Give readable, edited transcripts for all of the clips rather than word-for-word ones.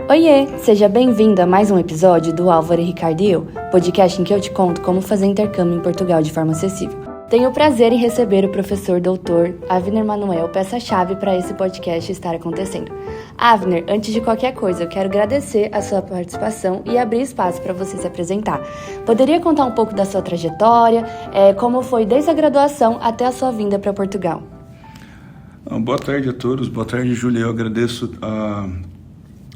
Oiê, seja bem-vindo a mais um episódio do Álvaro Ricardo e eu, podcast em que eu te conto como fazer intercâmbio em Portugal de forma acessível. Tenho o prazer em receber o professor doutor Avner Manuel, peça-chave para esse podcast estar acontecendo. Avner, antes de qualquer coisa, eu quero agradecer a sua participação e abrir espaço para você se apresentar. Poderia contar um pouco da sua trajetória, como foi desde a graduação até a sua vinda para Portugal? Boa tarde a todos, boa tarde, Júlia. Eu agradeço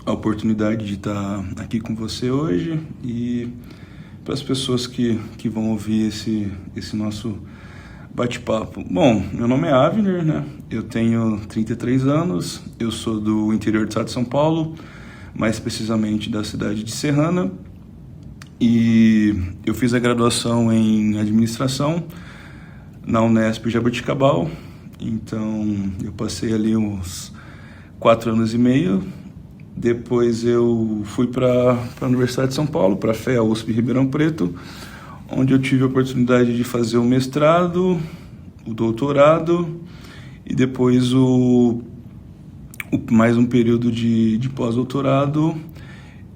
a oportunidade de estar aqui com você hoje e para as pessoas que vão ouvir esse nosso bate-papo. Bom, meu nome é Avner, né? Eu tenho 33 anos, eu sou do interior do estado de São Paulo, mais precisamente da cidade de Serrana, e eu fiz a graduação em administração na Unesp Jaboticabal. Então eu passei ali uns 4 anos e meio. Depois eu fui para a Universidade de São Paulo, para a FEA USP Ribeirão Preto, onde eu tive a oportunidade de fazer o mestrado, o doutorado e depois mais um período de pós-doutorado.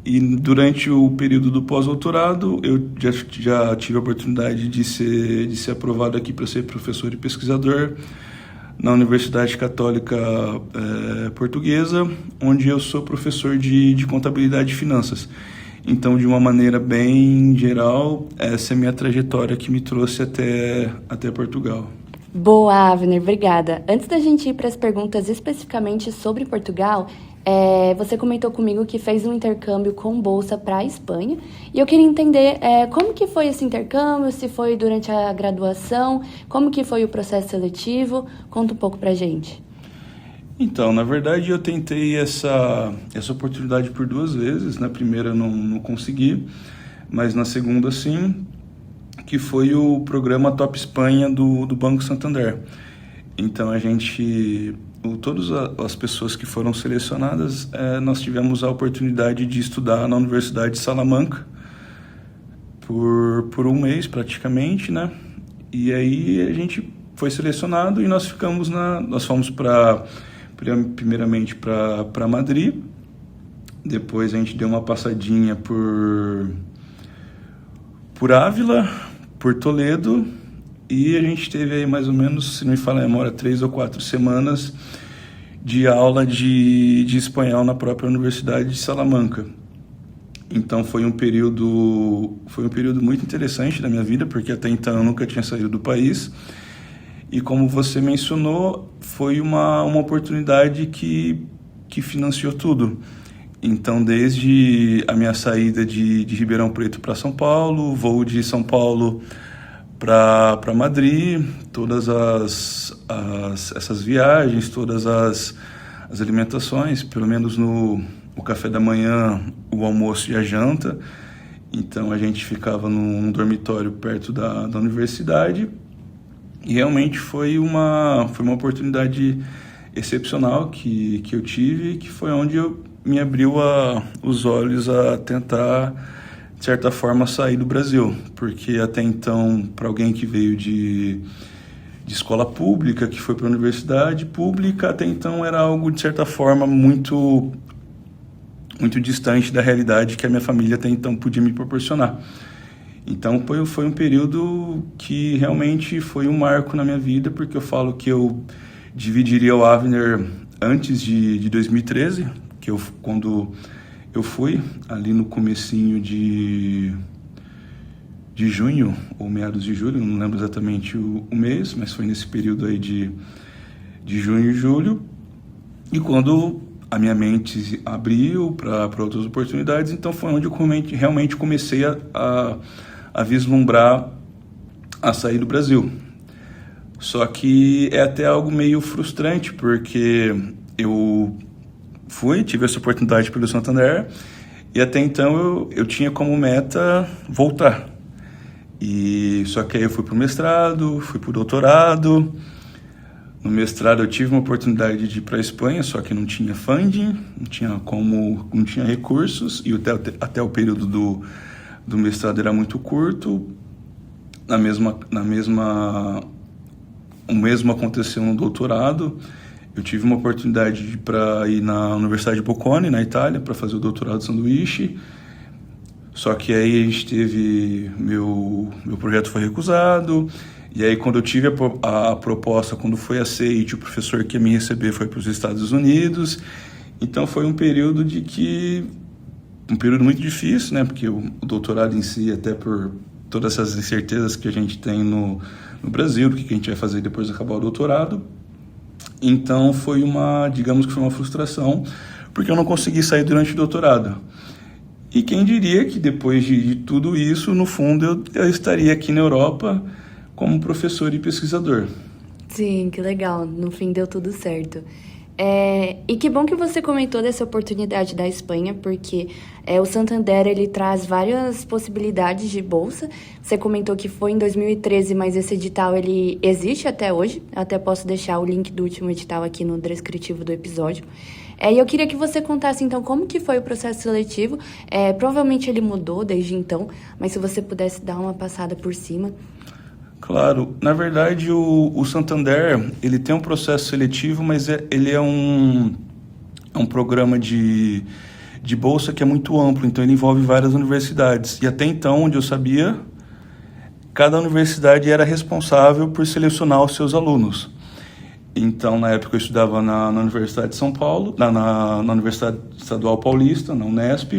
E durante o período do pós-doutorado eu já tive a oportunidade de ser aprovado aqui para ser professor e pesquisador na Universidade Católica Portuguesa, onde eu sou professor de Contabilidade e Finanças. Então, de uma maneira bem geral, essa é a minha trajetória que me trouxe até Portugal. Boa, Avner, obrigada. Antes da gente ir para as perguntas especificamente sobre Portugal, você comentou comigo que fez um intercâmbio com bolsa para a Espanha, e eu queria entender como que foi esse intercâmbio, se foi durante a graduação, como que foi o processo seletivo, conta um pouco para a gente. Então, na verdade, eu tentei essa oportunidade por 2 vezes. Na primeira não consegui, mas na segunda sim, que foi o programa Top Espanha do Banco Santander. Então, todas as pessoas que foram selecionadas, nós tivemos a oportunidade de estudar na Universidade de Salamanca por 1 mês praticamente, né? E aí a gente foi selecionado e nós fomos primeiramente para Madrid. Depois a gente deu uma passadinha por Ávila, por Toledo, e a gente teve aí mais ou menos, se não me falha a memória, 3 ou 4 semanas de aula de espanhol na própria Universidade de Salamanca. Então foi um período muito interessante da minha vida, porque até então eu nunca tinha saído do país. E como você mencionou, foi uma oportunidade que financiou tudo. Então, desde a minha saída de Ribeirão Preto para São Paulo, voo de São Paulo para Madrid, todas essas viagens, todas as alimentações, pelo menos o café da manhã, o almoço e a janta. Então a gente ficava num dormitório perto da universidade, e realmente foi uma oportunidade excepcional que eu tive, que foi onde me abriu os olhos a tentar, de certa forma, sair do Brasil, porque até então, para alguém que veio de escola pública, que foi para a universidade pública, até então era algo, de certa forma, muito, muito distante da realidade que a minha família até então podia me proporcionar. Então foi um período que realmente foi um marco na minha vida, porque eu falo que eu dividiria o Avner antes de 2013, quando eu fui ali no comecinho de junho, ou meados de julho, não lembro exatamente o mês, mas foi nesse período aí de junho e julho, e quando a minha mente abriu para outras oportunidades, então foi onde eu realmente comecei a vislumbrar a sair do Brasil. Só que é até algo meio frustrante, porque eu tive essa oportunidade pelo Santander, e até então eu tinha como meta voltar. Só que aí eu fui para o mestrado, fui para o doutorado. No mestrado eu tive uma oportunidade de ir para a Espanha, só que não tinha funding, não tinha recursos, e até o período do mestrado era muito curto. O mesmo aconteceu no doutorado. eu tive uma oportunidade para ir na Universidade de Bocconi, na Itália, para fazer o doutorado de sanduíche. Só que aí a gente teve... Meu projeto foi recusado. E aí, quando eu tive a proposta, quando foi aceite, o professor que ia me receber foi para os Estados Unidos. Então, foi um período muito difícil, né? Porque o doutorado em si, até por todas essas incertezas que a gente tem no Brasil, do que a gente vai fazer depois de acabar o doutorado. Então, digamos que foi uma frustração, porque eu não consegui sair durante o doutorado. E quem diria que depois de tudo isso, no fundo, eu estaria aqui na Europa como professor e pesquisador. Sim, que legal. No fim deu tudo certo. E que bom que você comentou dessa oportunidade da Espanha, porque o Santander ele traz várias possibilidades de bolsa. Você comentou que foi em 2013, mas esse edital ele existe até hoje. Eu até posso deixar o link do último edital aqui no descritivo do episódio. E eu queria que você contasse, então, como que foi o processo seletivo. Provavelmente ele mudou desde então, mas se você pudesse dar uma passada por cima. Claro, na verdade o Santander, ele tem um processo seletivo, mas ele é um programa de bolsa que é muito amplo, então ele envolve várias universidades. E até então, onde eu sabia, cada universidade era responsável por selecionar os seus alunos. Então, na época eu estudava na Universidade de São Paulo, na Universidade Estadual Paulista, na Unesp.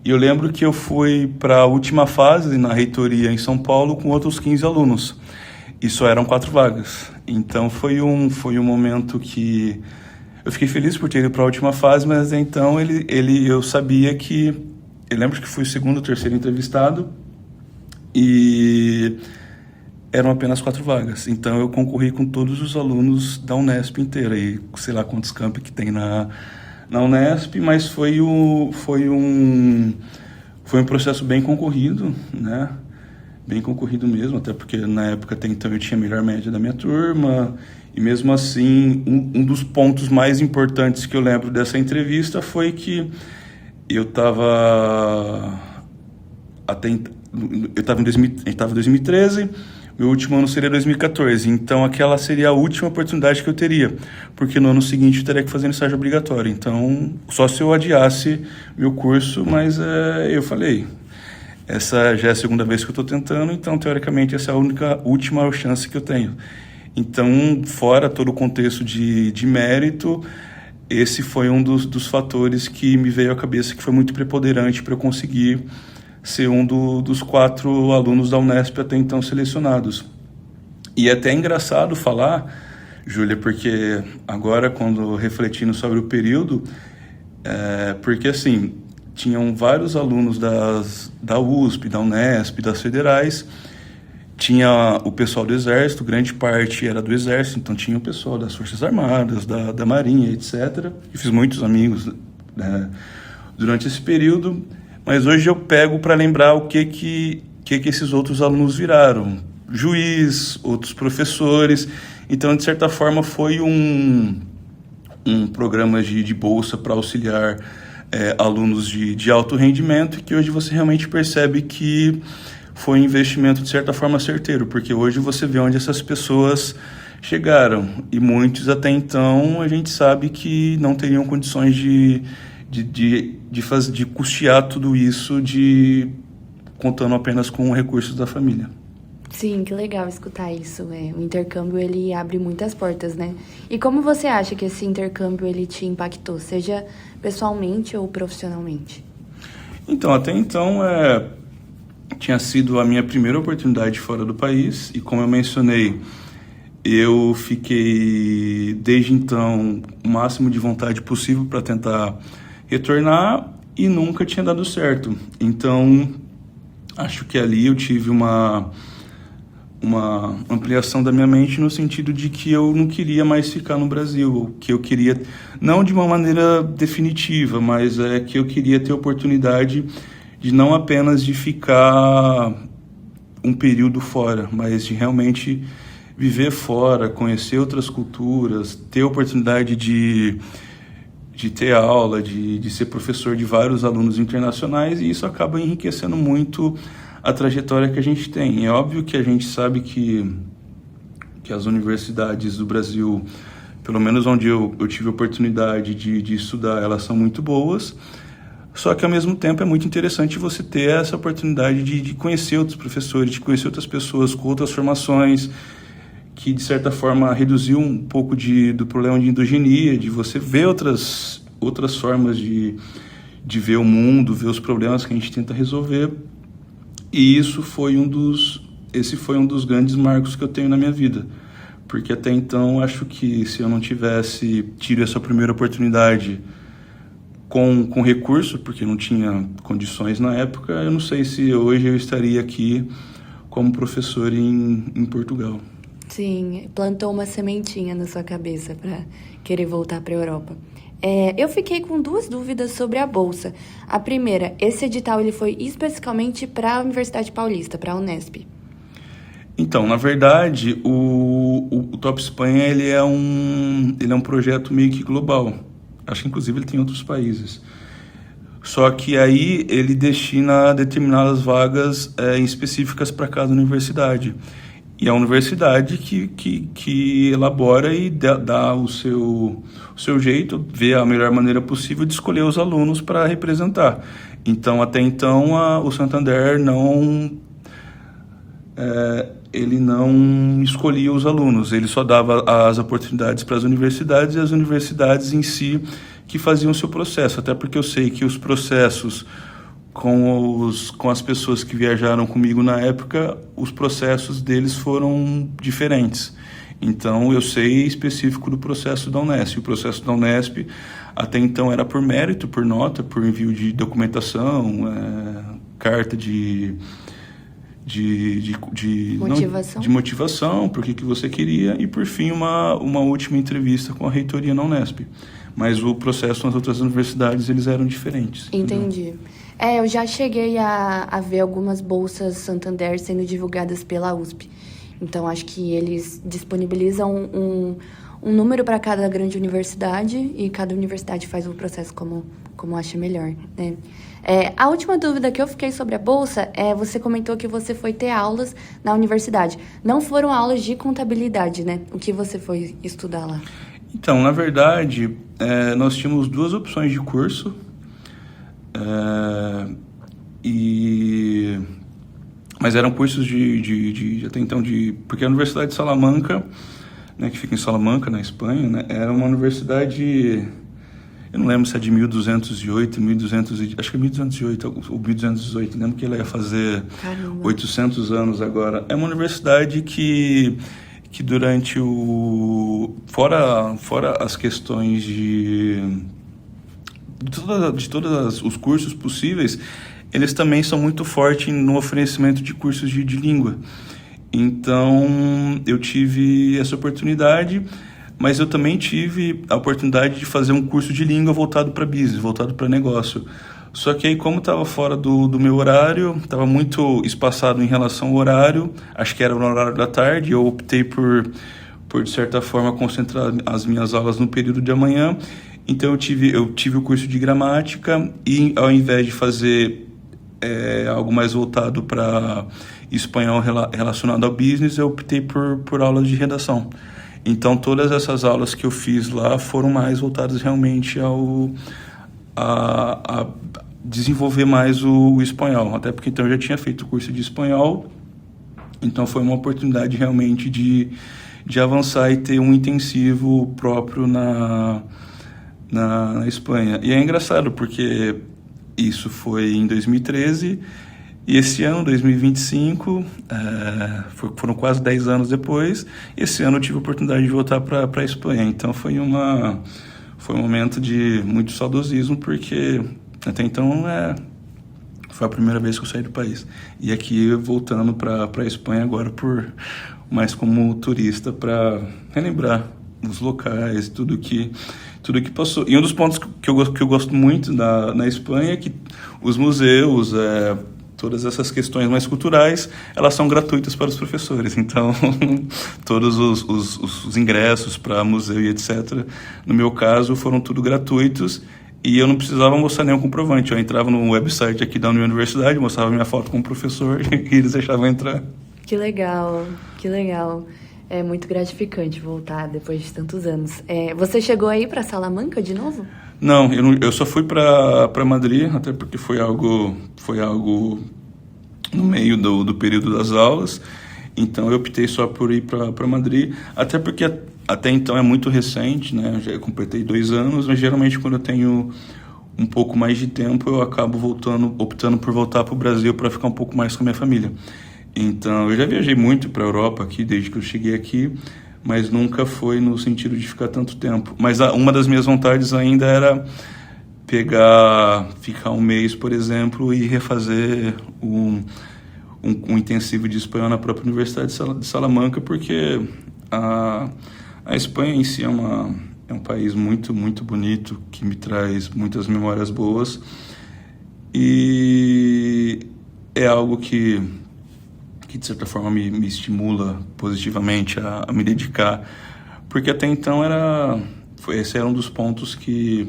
E eu lembro que eu fui para a última fase na reitoria em São Paulo com outros 15 alunos. E só eram 4 vagas. Então foi um momento que eu fiquei feliz por ter ido para a última fase, mas então eu sabia que... Eu lembro que fui o segundo ou terceiro entrevistado e eram apenas 4 vagas. Então eu concorri com todos os alunos da Unesp inteira. E sei lá quantos campi que tem na Unesp, mas foi um processo bem concorrido, né? Bem concorrido mesmo, até porque na época até então eu tinha a melhor média da minha turma, e mesmo assim, um dos pontos mais importantes que eu lembro dessa entrevista foi que eu estava em 2013, meu último ano seria 2014, então aquela seria a última oportunidade que eu teria, porque no ano seguinte eu teria que fazer um estágio obrigatório, então só se eu adiasse meu curso, mas eu falei, essa já é a segunda vez que eu estou tentando, então teoricamente essa é a última chance que eu tenho. Então, fora todo o contexto de mérito, esse foi um dos fatores que me veio à cabeça, que foi muito preponderante para eu conseguir ser um dos 4 alunos da Unesp até então selecionados. E é até engraçado falar, Júlia, porque agora, quando refletindo sobre o período, porque assim, tinham vários alunos da USP, da Unesp, das federais, tinha o pessoal do Exército, grande parte era do Exército, então tinha o pessoal das Forças Armadas, da Marinha, etc. Eu fiz muitos amigos durante esse período, mas hoje eu pego para lembrar o que esses outros alunos viraram. Juiz, outros professores. Então, de certa forma, foi um programa de bolsa para auxiliar alunos de alto rendimento, que hoje você realmente percebe que foi um investimento, de certa forma, certeiro, porque hoje você vê onde essas pessoas chegaram. E muitos, até então, a gente sabe que não teriam condições de custear tudo isso contando apenas com recursos da família. Sim, que legal escutar isso. O intercâmbio, ele abre muitas portas, né? E como você acha que esse intercâmbio, ele te impactou, seja pessoalmente ou profissionalmente? Então, até então, tinha sido a minha primeira oportunidade fora do país, e como eu mencionei, eu fiquei, desde então, o máximo de vontade possível para tentar retornar, e nunca tinha dado certo. Então, acho que ali eu tive uma ampliação da minha mente no sentido de que eu não queria mais ficar no Brasil, que eu queria, não de uma maneira definitiva, mas que eu queria ter oportunidade de não apenas de ficar um período fora, mas de realmente viver fora, conhecer outras culturas, ter oportunidade de ter aula, de ser professor de vários alunos internacionais, e isso acaba enriquecendo muito a trajetória que a gente tem. É óbvio que a gente sabe que as universidades do Brasil, pelo menos onde eu tive a oportunidade de estudar, elas são muito boas. Só que, ao mesmo tempo, é muito interessante você ter essa oportunidade de conhecer outros professores, de conhecer outras pessoas com outras formações, que, de certa forma, reduziu um pouco do problema de endogenia, de você ver outras formas de ver o mundo, ver os problemas que a gente tenta resolver. E esse foi um dos grandes marcos que eu tenho na minha vida. Porque até então, acho que se eu não tivesse tido essa primeira oportunidade com recurso, porque não tinha condições na época, eu não sei se hoje eu estaria aqui como professor em Portugal. Sim, plantou uma sementinha na sua cabeça para querer voltar para a Europa. Eu fiquei com 2 dúvidas sobre a bolsa. A primeira, esse edital ele foi especificamente para a Universidade Paulista, para a Unesp? Então, na verdade, o Top Espanha ele é um projeto meio que global. Acho que, inclusive, ele tem em outros países. Só que aí ele destina determinadas vagas específicas para cada universidade. E a universidade que elabora e dá o seu jeito, vê a melhor maneira possível de escolher os alunos para representar. Então, até então, o Santander ele não escolhia os alunos, ele só dava as oportunidades para as universidades e as universidades em si que faziam o seu processo, até porque eu sei que os processos com as pessoas que viajaram comigo na época, os processos deles foram diferentes. Então, eu sei específico do processo da Unesp. O processo da Unesp, até então, era por mérito, por nota, por envio de documentação, carta de motivação, por que você queria, e por fim uma última entrevista com a reitoria na Unesp. Mas o processo nas outras universidades, eles eram diferentes. Entendi. Eu já cheguei a ver algumas bolsas Santander sendo divulgadas pela USP. Então, acho que eles disponibilizam um número para cada grande universidade e cada universidade faz o processo como acha melhor, né? A última dúvida que eu fiquei sobre a bolsa você comentou que você foi ter aulas na universidade. Não foram aulas de contabilidade, né? O que você foi estudar lá? Então, na verdade, nós tínhamos 2 opções de curso. Mas eram cursos até então porque a Universidade de Salamanca, né, que fica em Salamanca, na Espanha, né, era uma universidade, eu não lembro se é de 1208, acho que é 1208 ou 1218, lembro que ela ia fazer 800 anos agora. É uma universidade que durante fora as questões de todos os cursos possíveis, eles também são muito fortes no oferecimento de cursos de língua. Então, eu tive essa oportunidade, mas eu também tive a oportunidade de fazer um curso de língua voltado para business, voltado para negócio. Só que aí, como estava fora do meu horário, estava muito espaçado em relação ao horário, acho que era no horário da tarde, eu optei por de certa forma, concentrar as minhas aulas no período de amanhã. Então, eu tive o curso de gramática e, ao invés de fazer algo mais voltado para espanhol relacionado ao business, eu optei por aulas de redação. Então, todas essas aulas que eu fiz lá foram mais voltadas realmente a desenvolver mais o espanhol. Até porque então eu já tinha feito o curso de espanhol, então foi uma oportunidade realmente de avançar e ter um intensivo próprio na Espanha. E é engraçado porque isso foi em 2013 e esse ano, 2025, foram quase 10 anos depois, e esse ano eu tive a oportunidade de voltar para a Espanha. Então foi um momento de muito saudosismo, porque até então foi a primeira vez que eu saí do país. E aqui voltando para a Espanha agora mais como turista, para relembrar os locais, tudo que passou. E um dos pontos que eu gosto muito na Espanha é que os museus, todas essas questões mais culturais, elas são gratuitas para os professores. Então, todos os ingressos para museu e etc., no meu caso, foram tudo gratuitos e eu não precisava mostrar nenhum comprovante. Eu entrava no website aqui da universidade, mostrava minha foto como professor e eles deixavam entrar. Que legal, que legal. É muito gratificante voltar depois de tantos anos. Você chegou aí para Salamanca de novo? Não, eu só fui para Madrid, até porque foi algo no meio do período das aulas. Então eu optei só por ir para Madrid, até porque até então é muito recente, né? Eu completei 2 anos, mas geralmente quando eu tenho um pouco mais de tempo eu acabo optando por voltar para o Brasil para ficar um pouco mais com a minha família. Então eu já viajei muito para a Europa aqui desde que eu cheguei aqui, mas nunca foi no sentido de ficar tanto tempo. Mas uma das minhas vontades ainda era ficar um mês, por exemplo, e refazer um intensivo de espanhol na própria Universidade de Salamanca, porque a Espanha em si é um país muito, muito bonito, que me traz muitas memórias boas, e é algo que de certa forma me estimula positivamente a me dedicar, porque até então esse era um dos pontos que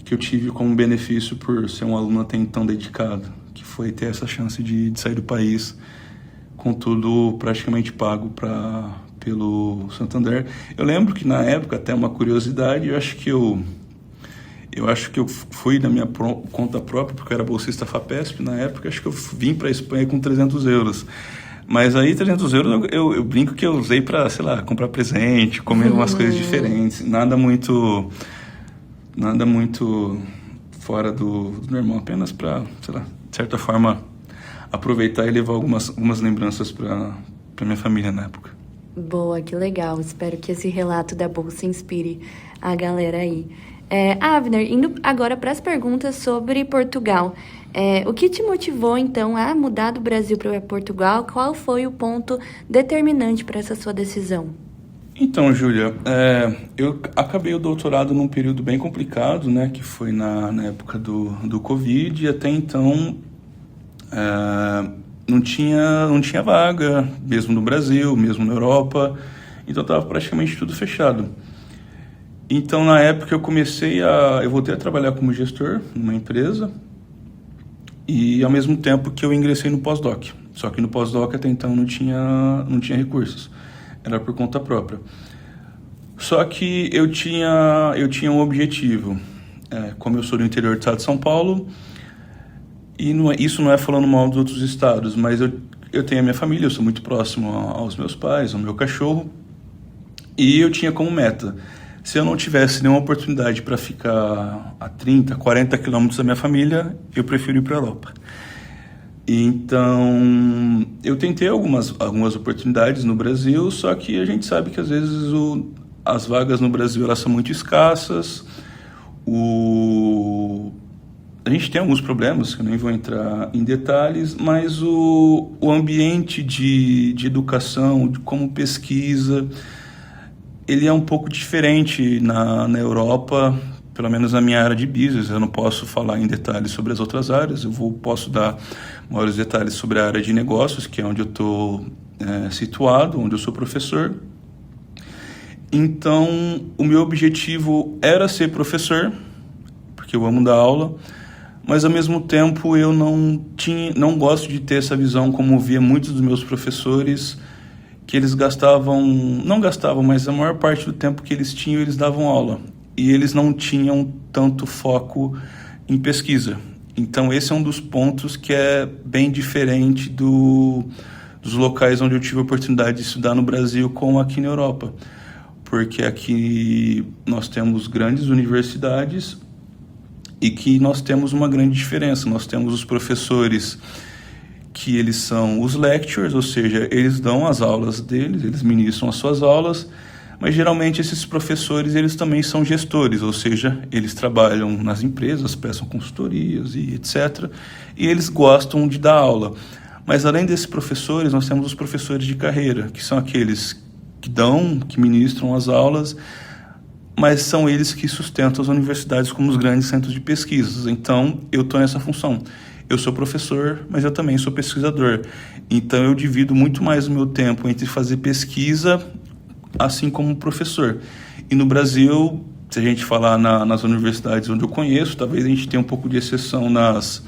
eu tive como benefício por ser um aluno até então dedicado, que foi ter essa chance de sair do país com tudo praticamente pago pelo Santander. Eu lembro que na época, até uma curiosidade, eu acho que eu fui da minha conta própria, porque eu era bolsista FAPESP na época, acho que eu vim para a Espanha com 300 euros. Mas aí 300 euros eu brinco que eu usei para, sei lá, comprar presente, comer umas coisas diferentes, nada muito fora do normal, apenas para, sei lá, de certa forma, aproveitar e levar algumas lembranças para minha família na época. Boa, que legal. Espero que esse relato da bolsa inspire a galera aí. Avner, indo agora para as perguntas sobre Portugal. O que te motivou, então, a mudar do Brasil para Portugal? Qual foi o ponto determinante para essa sua decisão? Então, Júlia, eu acabei o doutorado num período bem complicado, né, que foi na época do Covid, e até então não tinha vaga, mesmo no Brasil, mesmo na Europa, então estava praticamente tudo fechado. Então, na época, eu voltei a trabalhar como gestor numa empresa, e ao mesmo tempo que eu ingressei no pós-doc. Só que no pós-doc até então não tinha recursos, era por conta própria. Só que eu tinha um objetivo, como eu sou do interior do estado de São Paulo, e isso não é falando mal dos outros estados, mas eu tenho a minha família, eu sou muito próximo aos meus pais, ao meu cachorro, e eu tinha como meta: se eu não tivesse nenhuma oportunidade para ficar a 30, 40 quilômetros da minha família, eu prefiro ir para a Europa. Então, eu tentei algumas oportunidades no Brasil, só que a gente sabe que às vezes as vagas no Brasil elas são muito escassas. A gente tem alguns problemas, que eu nem vou entrar em detalhes, mas o ambiente de educação, de como pesquisa, ele é um pouco diferente na Europa, pelo menos na minha área de business. Eu não posso falar em detalhes sobre as outras áreas, posso dar maiores detalhes sobre a área de negócios, que é onde eu estou situado, onde eu sou professor. Então, o meu objetivo era ser professor, porque eu amo dar aula, mas ao mesmo tempo eu não gosto de ter essa visão, como via muitos dos meus professores, que eles não gastavam, mas a maior parte do tempo que eles tinham, eles davam aula. E eles não tinham tanto foco em pesquisa. Então, esse é um dos pontos que é bem diferente dos locais onde eu tive a oportunidade de estudar no Brasil como aqui na Europa. Porque aqui nós temos grandes universidades e que nós temos uma grande diferença. Nós temos os professores que eles são os lecturers, ou seja, eles dão as aulas deles, eles ministram as suas aulas, mas geralmente esses professores eles também são gestores, ou seja, eles trabalham nas empresas, prestam consultorias e etc. E eles gostam de dar aula. Mas além desses professores, nós temos os professores de carreira, que são aqueles que ministram as aulas, mas são eles que sustentam as universidades como os grandes centros de pesquisas. Então, eu estou nessa função. Eu sou professor, mas eu também sou pesquisador. Então, eu divido muito mais o meu tempo entre fazer pesquisa, assim como professor. E no Brasil, se a gente falar nas universidades onde eu conheço, talvez a gente tenha um pouco de exceção se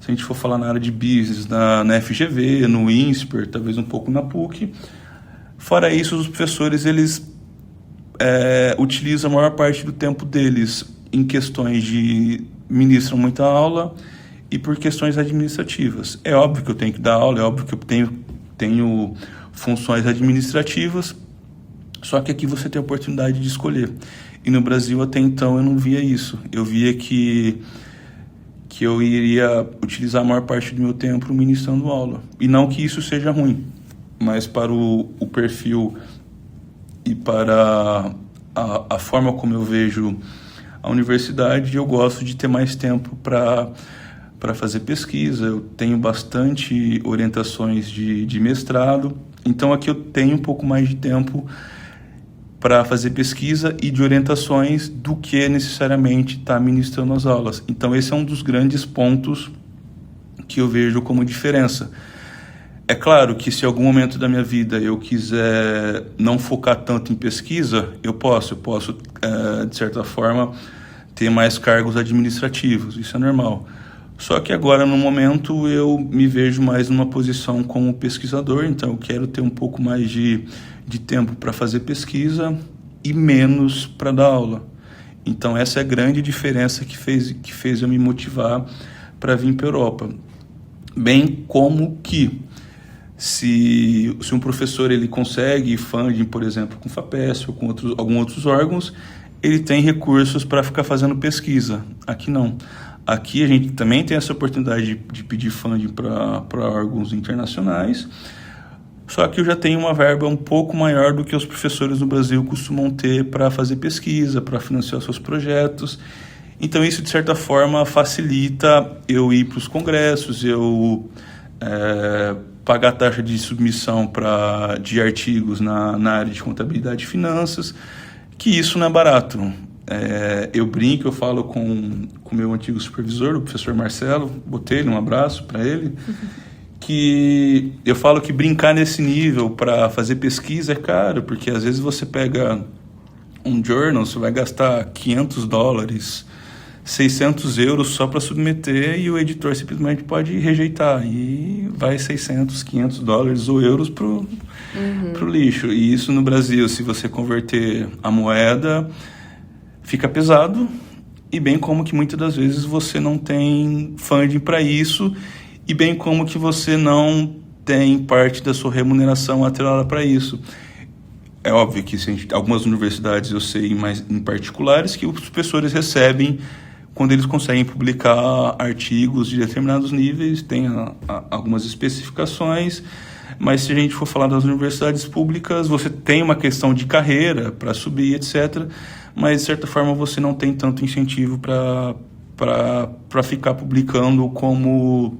a gente for falar na área de business, na FGV, no INSPER, talvez um pouco na PUC. Fora isso, os professores, eles utilizam a maior parte do tempo deles em questões de ministram muita aula e por questões administrativas. É óbvio que eu tenho que dar aula, é óbvio que eu tenho funções administrativas, só que aqui você tem a oportunidade de escolher. E no Brasil, até então, eu não via isso. Eu via que eu iria utilizar a maior parte do meu tempo ministrando aula. E não que isso seja ruim, mas para o perfil e para a forma como eu vejo a universidade, eu gosto de ter mais tempo para fazer pesquisa. Eu tenho bastante orientações de mestrado, então aqui eu tenho um pouco mais de tempo para fazer pesquisa e de orientações do que necessariamente estar ministrando as aulas. Então esse é um dos grandes pontos que eu vejo como diferença. É claro que se em algum momento da minha vida eu quiser não focar tanto em pesquisa, eu posso de certa forma, ter mais cargos administrativos, isso é normal. Só que agora, no momento, eu me vejo mais numa posição como pesquisador, então eu quero ter um pouco mais de tempo para fazer pesquisa e menos para dar aula. Então essa é a grande diferença que fez eu me motivar para vir para a Europa. Bem como que se um professor ele consegue funding, por exemplo, com o FAPESP ou com alguns outros órgãos, ele tem recursos para ficar fazendo pesquisa. Aqui não. Aqui a gente também tem essa oportunidade de pedir funding para órgãos internacionais, só que eu já tenho uma verba um pouco maior do que os professores no Brasil costumam ter para fazer pesquisa, para financiar seus projetos. Então isso, de certa forma, facilita eu ir para os congressos, eu pagar a taxa de submissão de artigos na área de contabilidade e finanças, que isso não é barato. Eu brinco, eu falo com o meu antigo supervisor, o professor Marcelo Botelho, um abraço para ele, que eu falo que brincar nesse nível para fazer pesquisa é caro, porque às vezes você pega um journal, você vai gastar $500, 600 euros só para submeter e o editor simplesmente pode rejeitar e vai 600, 500 dólares ou euros pro lixo. E isso no Brasil, se você converter a moeda, fica pesado, e bem como que muitas das vezes você não tem funding para isso, e bem como que você não tem parte da sua remuneração atrelada para isso. É óbvio que algumas universidades, eu sei mais em particulares, que os professores recebem quando eles conseguem publicar artigos de determinados níveis, tem algumas especificações, mas se a gente for falar das universidades públicas, você tem uma questão de carreira para subir, etc., mas de certa forma você não tem tanto incentivo para ficar publicando como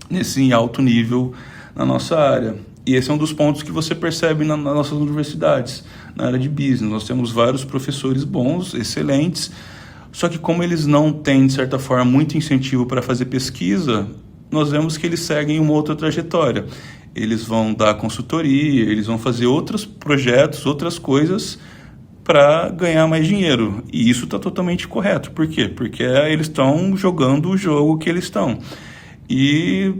nesse alto nível na nossa área. E esse é um dos pontos que você percebe nas nossas universidades, na área de business. Nós temos vários professores bons, excelentes, só que como eles não têm, de certa forma, muito incentivo para fazer pesquisa, nós vemos que eles seguem uma outra trajetória. Eles vão dar consultoria, eles vão fazer outros projetos, outras coisas para ganhar mais dinheiro. E isso está totalmente correto. Por quê? Porque eles estão jogando o jogo que eles estão. E,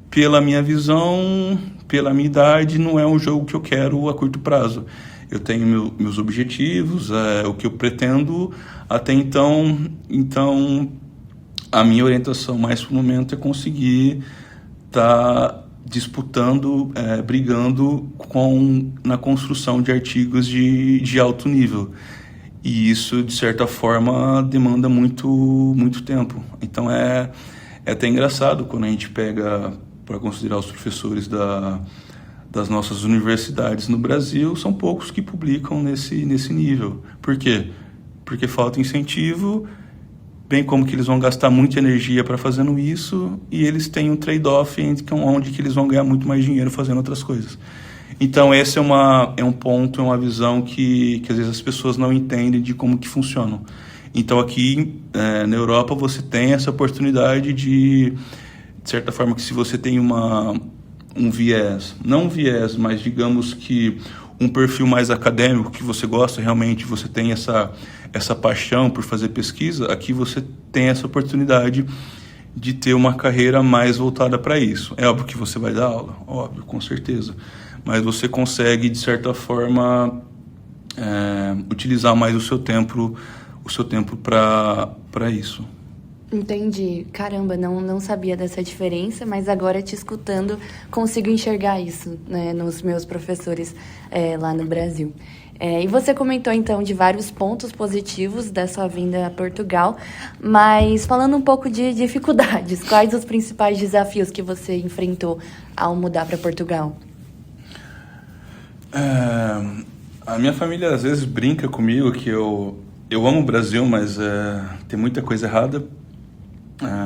pela minha visão, pela minha idade, não é um jogo que eu quero a curto prazo. Eu tenho meus objetivos, o que eu pretendo até então. Então, a minha orientação mais para o momento é conseguir estar disputando, brigando na construção de artigos de alto nível. E isso, de certa forma, demanda muito tempo. Então, é até engraçado quando a gente pega para considerar os professores das nossas universidades no Brasil, são poucos que publicam nesse nível. Por quê? Porque falta incentivo, bem como que eles vão gastar muita energia para fazendo isso, e eles têm um trade-off onde que eles vão ganhar muito mais dinheiro fazendo outras coisas. Então esse é um ponto, é uma visão que às vezes as pessoas não entendem de como que funcionam. Então aqui na Europa você tem essa oportunidade de certa forma, que se você tem um viés, não um viés, mas digamos que um perfil mais acadêmico, que você gosta realmente, você tem essa paixão por fazer pesquisa, aqui você tem essa oportunidade de ter uma carreira mais voltada para isso. É óbvio que você vai dar aula, óbvio, com certeza. mas você consegue, de certa forma, utilizar mais o seu tempo para isso. Entendi. Caramba, não sabia dessa diferença, mas agora te escutando consigo enxergar isso, né, nos meus professores lá no Brasil. E você comentou, então, de vários pontos positivos da sua vinda a Portugal, mas falando um pouco de dificuldades, quais os principais desafios que você enfrentou ao mudar para Portugal? A minha família às vezes brinca comigo que eu amo o Brasil, mas tem muita coisa errada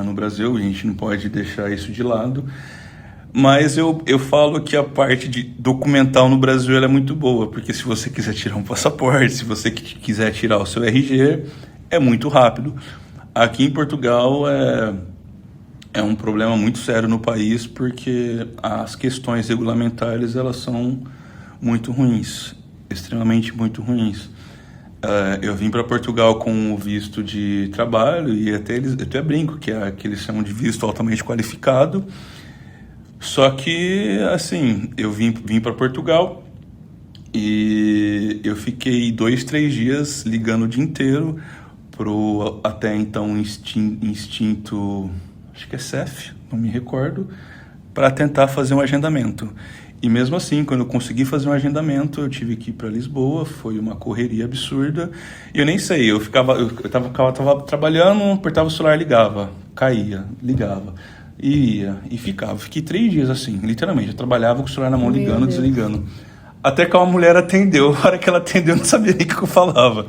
no Brasil, a gente não pode deixar isso de lado. Mas eu falo que a parte de documental no Brasil ela é muito boa, porque se você quiser tirar um passaporte, se você quiser tirar o seu RG, é muito rápido. Aqui em Portugal é um problema muito sério no país, porque as questões regulamentares elas são muito ruins, extremamente muito ruins. Eu vim para Portugal com o visto de trabalho e eu até brinco que eles chamam de visto altamente qualificado. Só que, assim, eu vim para Portugal e eu fiquei 2-3 dias ligando o dia inteiro pro até então instinto, acho que é CEF, não me recordo, para tentar fazer um agendamento. E mesmo assim, quando eu consegui fazer um agendamento, eu tive que ir para Lisboa, foi uma correria absurda. E eu nem sei, eu tava trabalhando, apertava o celular, ligava, caía, ligava. Ia e ficava. Fiquei 3 dias assim, literalmente. Eu trabalhava com o celular na mão, ligando, desligando. Até que uma mulher atendeu. A hora que ela atendeu, eu não sabia nem o que eu falava.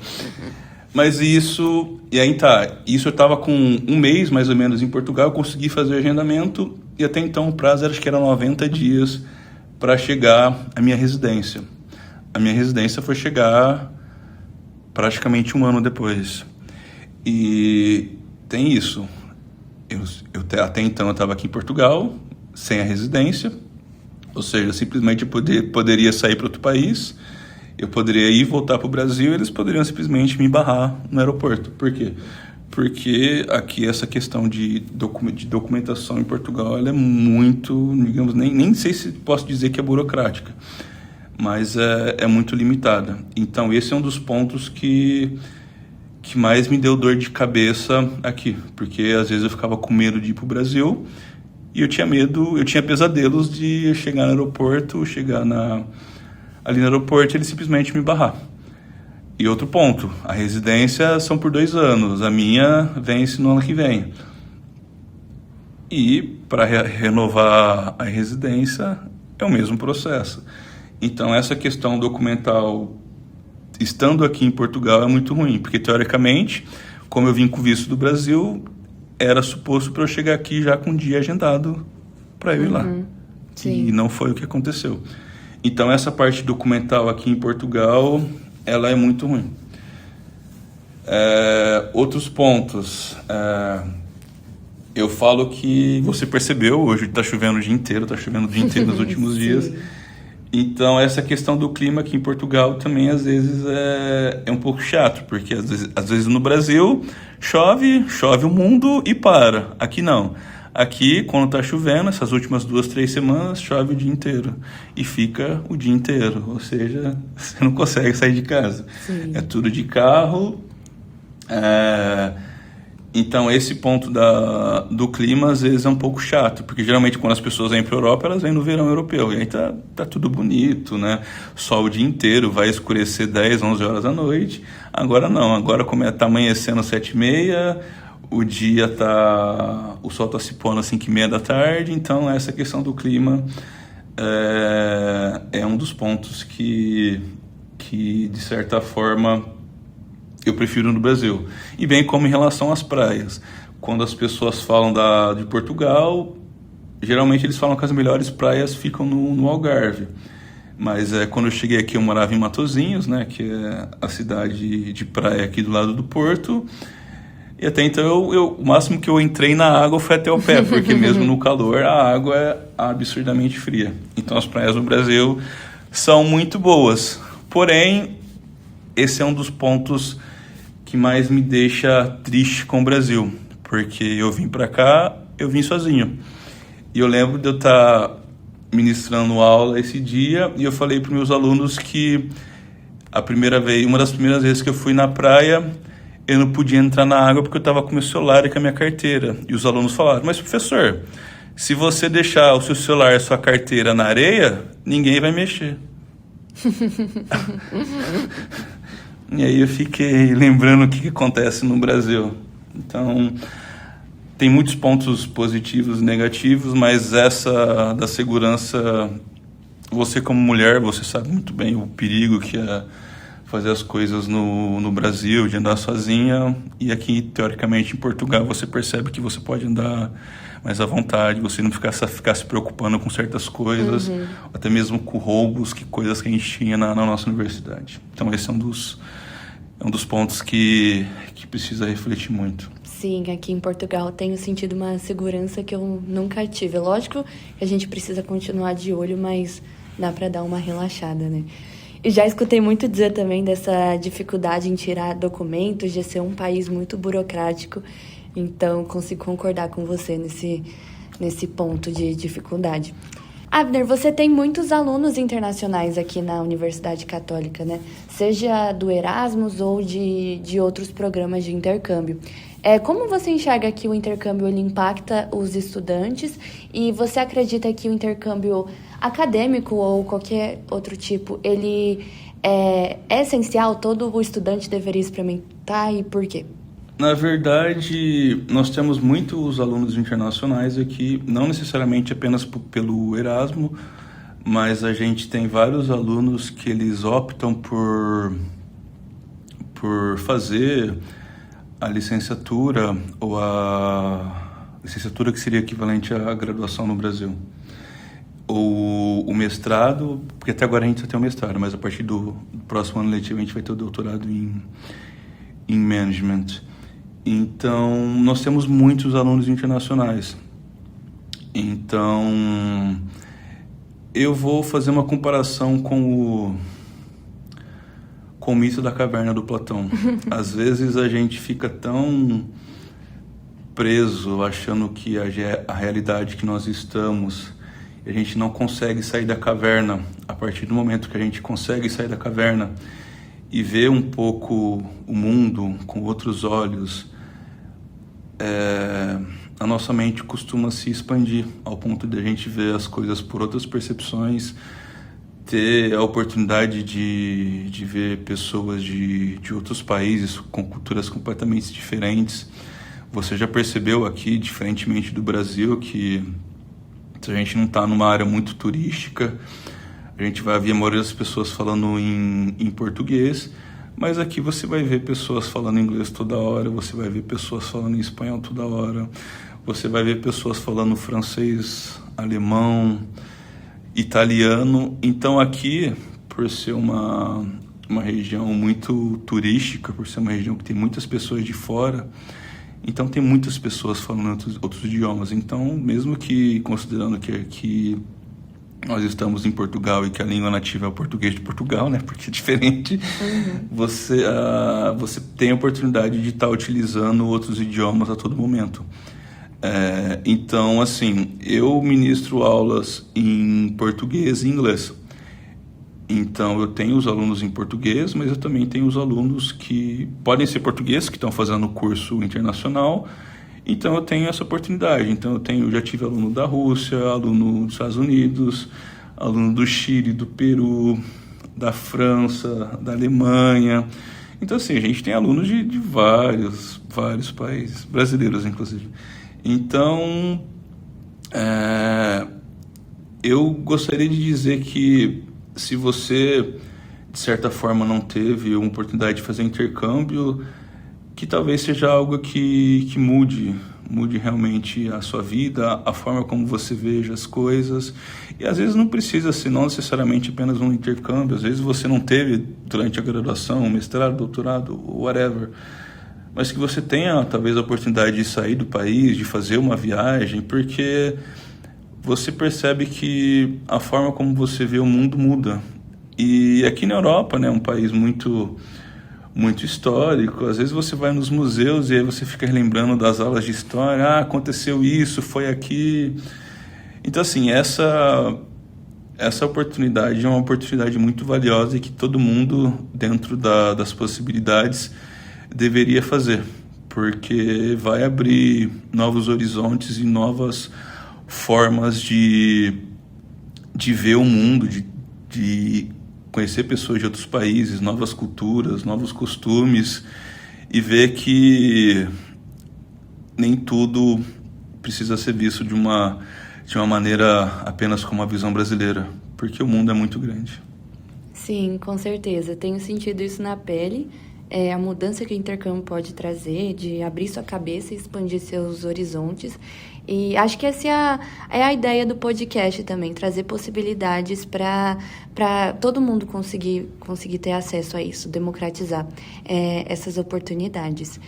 Mas isso... E aí tá. Isso eu tava com 1 mês, mais ou menos, em Portugal. Eu consegui fazer o agendamento. E até então o prazo acho que era 90 dias para chegar à minha residência. A minha residência foi chegar praticamente 1 ano depois. E tem isso. Até então eu estava aqui em Portugal, sem a residência, ou seja, simplesmente eu poderia sair para outro país, eu poderia ir voltar para o Brasil e eles poderiam simplesmente me barrar no aeroporto. Por quê? Porque aqui essa questão de documentação em Portugal ela é muito, digamos, nem sei se posso dizer que é burocrática, mas é muito limitada. Então esse é um dos pontos que mais me deu dor de cabeça aqui, porque às vezes eu ficava com medo de ir pro Brasil e eu tinha pesadelos de chegar no aeroporto, ali no aeroporto e ele simplesmente me barrar. E outro ponto, a residência são por 2 anos, a minha vence no ano que vem. E para renovar a residência é o mesmo processo. Então essa questão documental estando aqui em Portugal é muito ruim, porque teoricamente, como eu vim com o visto do Brasil, era suposto para eu chegar aqui já com um dia agendado para eu ir lá. Sim. E não foi o que aconteceu. Então essa parte documental aqui em Portugal, ela é muito ruim. Outros pontos, eu falo que você percebeu, hoje está chovendo o dia inteiro, nos últimos dias. Então, essa questão do clima aqui em Portugal também, às vezes, é um pouco chato, porque às vezes no Brasil chove o mundo e para. Aqui não. Aqui, quando está chovendo, essas últimas 2-3 semanas, chove o dia inteiro. E fica o dia inteiro. Ou seja, você não consegue sair de casa. Sim. É tudo de carro. Então, esse ponto do clima, às vezes, é um pouco chato, porque geralmente quando as pessoas vêm para a Europa, elas vêm no verão europeu, e aí tá tudo bonito, né? Sol o dia inteiro, vai escurecer 10, 11 horas da noite. Agora não, agora como tá amanhecendo às 7h30, o sol tá se pondo às 5h30 da tarde, então essa questão do clima é um dos pontos que de certa forma, eu prefiro no Brasil. E bem como em relação às praias. Quando as pessoas falam de Portugal, geralmente eles falam que as melhores praias ficam no Algarve. Mas quando eu cheguei aqui, eu morava em Matosinhos, né, que é a cidade de praia aqui do lado do Porto. E até então, o máximo que eu entrei na água foi até o pé, porque mesmo no calor, a água é absurdamente fria. Então as praias no Brasil são muito boas. Porém, esse é um dos pontos que mais me deixa triste com o Brasil, porque eu vim para cá, eu vim sozinho. E eu lembro de eu estar ministrando aula esse dia, e eu falei para meus alunos que uma das primeiras vezes que eu fui na praia, eu não podia entrar na água porque eu estava com meu celular e com a minha carteira. E os alunos falaram: mas professor, se você deixar o seu celular e a sua carteira na areia, ninguém vai mexer. E aí eu fiquei lembrando o que acontece no Brasil. Então, tem muitos pontos positivos e negativos, mas essa da segurança, você como mulher, você sabe muito bem o perigo que é fazer as coisas no Brasil, de andar sozinha. E aqui, teoricamente, em Portugal, você percebe que você pode andar mais à vontade, você não ficar se preocupando com certas coisas, até mesmo com roubos, coisas que a gente tinha na nossa universidade. Então, esse é um dos pontos que precisa refletir muito. Sim, aqui em Portugal tenho sentido uma segurança que eu nunca tive. Lógico que a gente precisa continuar de olho, mas dá para dar uma relaxada, né? E já escutei muito dizer também dessa dificuldade em tirar documentos, de ser um país muito burocrático. Então, consigo concordar com você nesse ponto de dificuldade. Avner, você tem muitos alunos internacionais aqui na Universidade Católica, né? Seja do Erasmus ou de outros programas de intercâmbio. Como você enxerga que o intercâmbio ele impacta os estudantes, e você acredita que o intercâmbio acadêmico ou qualquer outro tipo, ele é essencial, todo o estudante deveria experimentar, e por quê? Na verdade, nós temos muitos alunos internacionais aqui, não necessariamente apenas pelo Erasmus, mas a gente tem vários alunos que eles optam por fazer a licenciatura, ou a licenciatura que seria equivalente à graduação no Brasil, ou o mestrado, porque até agora a gente só tem o mestrado, mas a partir do próximo ano letivo a gente vai ter o doutorado em management. Então, nós temos muitos alunos internacionais. Então, eu vou fazer uma comparação com o mito da caverna do Platão. Às vezes a gente fica tão preso, achando que a realidade que nós estamos, a gente não consegue sair da caverna. A partir do momento que a gente consegue sair da caverna e ver um pouco o mundo com outros olhos, a nossa mente costuma se expandir ao ponto de a gente ver as coisas por outras percepções, ter a oportunidade de ver pessoas de outros países com culturas completamente diferentes. Você já percebeu aqui, diferentemente do Brasil, que se a gente não está numa área muito turística, a gente vai ver a maioria das pessoas falando em português, mas aqui você vai ver pessoas falando inglês toda hora, você vai ver pessoas falando em espanhol toda hora, você vai ver pessoas falando francês, alemão, italiano. Então aqui, por ser uma região muito turística, por ser uma região que tem muitas pessoas de fora, então tem muitas pessoas falando outros idiomas. Então, mesmo que considerando que nós estamos em Portugal e que a língua nativa é o português de Portugal, né? Porque é diferente. Você tem a oportunidade de estar utilizando outros idiomas a todo momento. Então, assim, eu ministro aulas em português e inglês. Então, eu tenho os alunos em português, mas eu também tenho os alunos que podem ser portugueses, que estão fazendo curso internacional. Então, eu tenho essa oportunidade. Então, eu já tive aluno da Rússia, aluno dos Estados Unidos, aluno do Chile, do Peru, da França, da Alemanha. Então, assim, a gente tem alunos de vários países, brasileiros, inclusive. Então, eu gostaria de dizer que se você, de certa forma, não teve uma oportunidade de fazer intercâmbio, que talvez seja algo que mude realmente a sua vida, a forma como você veja as coisas. E às vezes não precisa ser não necessariamente apenas um intercâmbio, às vezes você não teve durante a graduação, mestrado, doutorado, whatever, mas que você tenha talvez a oportunidade de sair do país, de fazer uma viagem, porque você percebe que a forma como você vê o mundo muda. E aqui na Europa, né, um país muito histórico, às vezes você vai nos museus e aí você fica lembrando das aulas de história, aconteceu isso, foi aqui. Então, assim, essa Essa oportunidade é uma oportunidade muito valiosa e que todo mundo, dentro das possibilidades, deveria fazer, porque vai abrir novos horizontes e novas formas de ver o mundo, de conhecer pessoas de outros países, novas culturas, novos costumes, e ver que nem tudo precisa ser visto de uma maneira apenas como a visão brasileira, porque o mundo é muito grande. Sim, com certeza. Tenho sentido isso na pele. A mudança que o intercâmbio pode trazer, de abrir sua cabeça e expandir seus horizontes. E acho que essa é a ideia do podcast também, trazer possibilidades para todo mundo conseguir ter acesso a isso, democratizar essas oportunidades.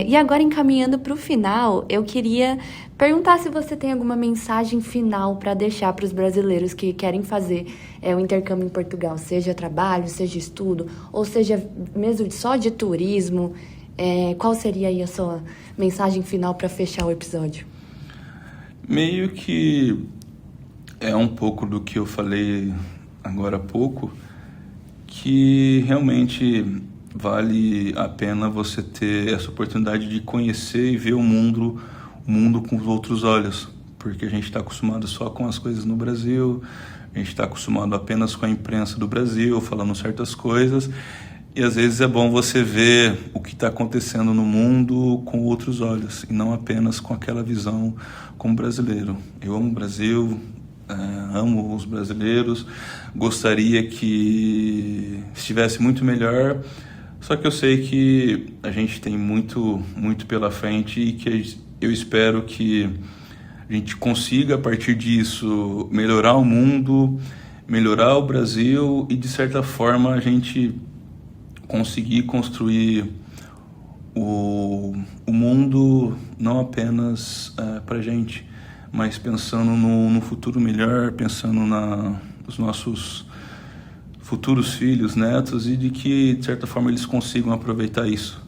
E agora, encaminhando para o final, eu queria perguntar se você tem alguma mensagem final para deixar para os brasileiros que querem fazer o intercâmbio em Portugal, seja trabalho, seja estudo, ou seja mesmo só de turismo. Qual seria aí a sua mensagem final para fechar o episódio? Meio que é um pouco do que eu falei agora há pouco, que realmente vale a pena você ter essa oportunidade de conhecer e ver o mundo com os outros olhos, porque a gente está acostumado só com as coisas no Brasil, a gente está acostumado apenas com a imprensa do Brasil, falando certas coisas, e às vezes é bom você ver o que está acontecendo no mundo com outros olhos, e não apenas com aquela visão como brasileiro. Eu amo o Brasil, amo os brasileiros, gostaria que estivesse muito melhor, só que eu sei que a gente tem muito, muito pela frente e que eu espero que a gente consiga, a partir disso, melhorar o mundo, melhorar o Brasil e, de certa forma, a gente conseguir construir o mundo não apenas para a gente, mas pensando no futuro melhor, pensando nos nossos futuros filhos, netos, e de que, de certa forma, eles consigam aproveitar isso.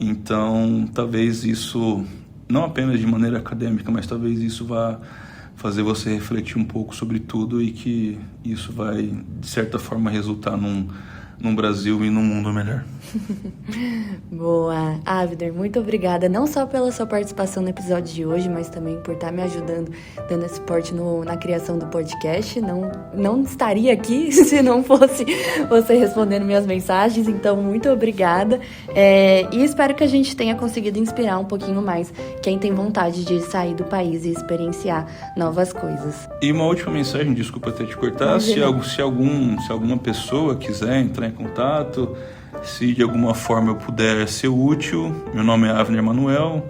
Então, talvez isso, não apenas de maneira acadêmica, mas talvez isso vá fazer você refletir um pouco sobre tudo e que isso vai, de certa forma, resultar num Brasil e num mundo melhor. Boa. Avner, muito obrigada, não só pela sua participação no episódio de hoje, mas também por estar me ajudando, dando esse suporte na criação do podcast. Não estaria aqui se não fosse você respondendo minhas mensagens, então muito obrigada. E espero que a gente tenha conseguido inspirar um pouquinho mais quem tem vontade de sair do país e experienciar novas coisas. E uma última mensagem, desculpa ter te cortado, se alguma pessoa quiser entrar em contato, se de alguma forma eu puder ser útil, meu nome é Avner Manuel.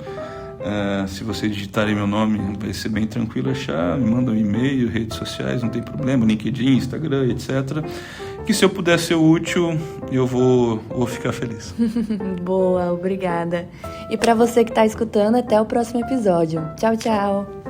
Se vocês digitarem meu nome, vai ser bem tranquilo achar. Me mandam um e-mail, redes sociais, não tem problema, LinkedIn, Instagram, etc. Que se eu puder ser útil, eu vou ficar feliz. Boa, obrigada. E para você que está escutando, até o próximo episódio. Tchau, tchau.